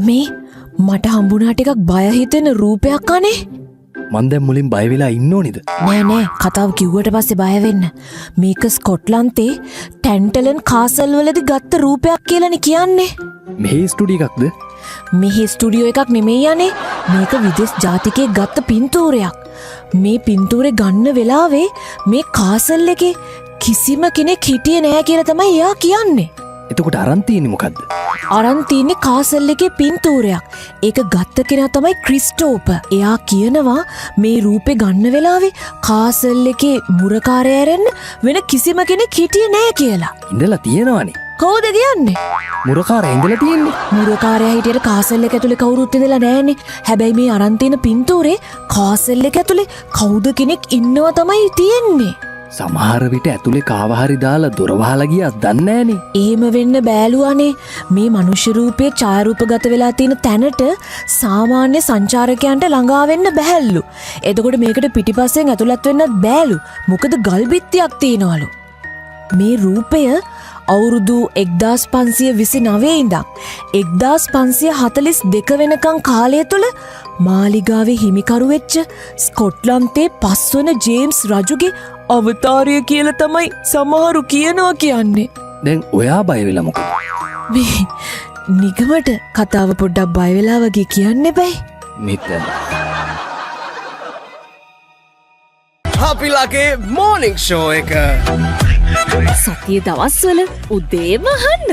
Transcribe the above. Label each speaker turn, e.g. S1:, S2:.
S1: මේ මට හම්බුණා ටිකක් බය හිතෙන රූපයක් අනේ.
S2: මන් දැන් මුලින් බය වෙලා ඉන්න ඕනිද?
S1: නෑ කතාව කිව්වට පස්සේ බය වෙන්න. මේක ස්කොට්ලන්තේ ටැන්ටලන් කාසල් වලදී ගත්ත රූපයක් කියලානේ කියන්නේ.
S2: මෙහි ස්ටුඩියෝ එකක්ද?
S1: මෙහි ස්ටුඩියෝ එකක් නෙමෙයි යන්නේ. මේක විදේශ ජාතිකයෙක් ගත්ත පින්තූරයක්. මේ පින්තූරේ ගන්න වෙලාවේ මේ කාසල් එකේ කිසිම කෙනෙක් හිටියේ නෑ කියලා තමයි එයා කියන්නේ.
S2: එතකොට අරන් තියෙන්නේ මොකද්ද?
S1: අරන් තියන්නේ කාසල් එකේ පින්තූරයක්. ඒක ගත්ත කෙනා තමයි ක්‍රිස්ටෝප. එයා කියනවා මේ රූපේ ගන්න වෙලාවේ කාසල් එකේ මුරකාරය ඇරෙන්න වෙන කිසිම කෙනෙක් හිටියේ නෑ කියලා.
S2: ඉඳලා තියෙනවනේ.
S1: කවුද කියන්නේ?
S2: මුරකාරයා ඉඳලා තියෙන්නේ.
S1: මුරකාරයා හිටියට කාසල් එක ඇතුලේ කවුරුත් ඉඳලා නෑනේ. හැබැයි මේ අරන් තියෙන පින්තූරේ කාසල් එක ඇතුලේ කවුද කෙනෙක් ඉන්නවා තමයි තියෙන්නේ.
S2: සමහර විට ඇතුලේ කාව හරි දාලා දොර වහලා ගියත් දන්නේ නෑනේ.
S1: එහෙම වෙන්න බෑලුවානේ. මේ මනුෂ්‍ය රූපයේ ඡායාරූපගත වෙලා තියෙන තැනට සාමාන්‍ය සංචාරකයන්ට ළඟා වෙන්න බැහැලු. එතකොට මේකට පිටිපස්සෙන් ඇතුළත් වෙන්නත් බෑලු. මොකද ගල් බිත්තියක් තියෙනවලු. මේ රූපය අවුරුදු 1529 ඉඳන් 1542 වෙනකන් කාලය තුල මාලිගාවේ හිමිකරු වෙච්ච ස්කොට්ලන්තේ 5 වන ජේම්ස් රජුගේ අවතාරය කියලා තමයි සමහරු කියනවා කියන්නේ.
S2: දැන් ඔයා බය වෙලා මොකද?
S1: මේ නිගමට කතාව පොඩ්ඩක් බය වෙලා වගේ කියන්න එපයි.
S2: මෙතන.
S3: අපිලාගේ මෝර්නිං ෂෝ එක.
S1: සතිය දවස්වල උදේම අහන්න.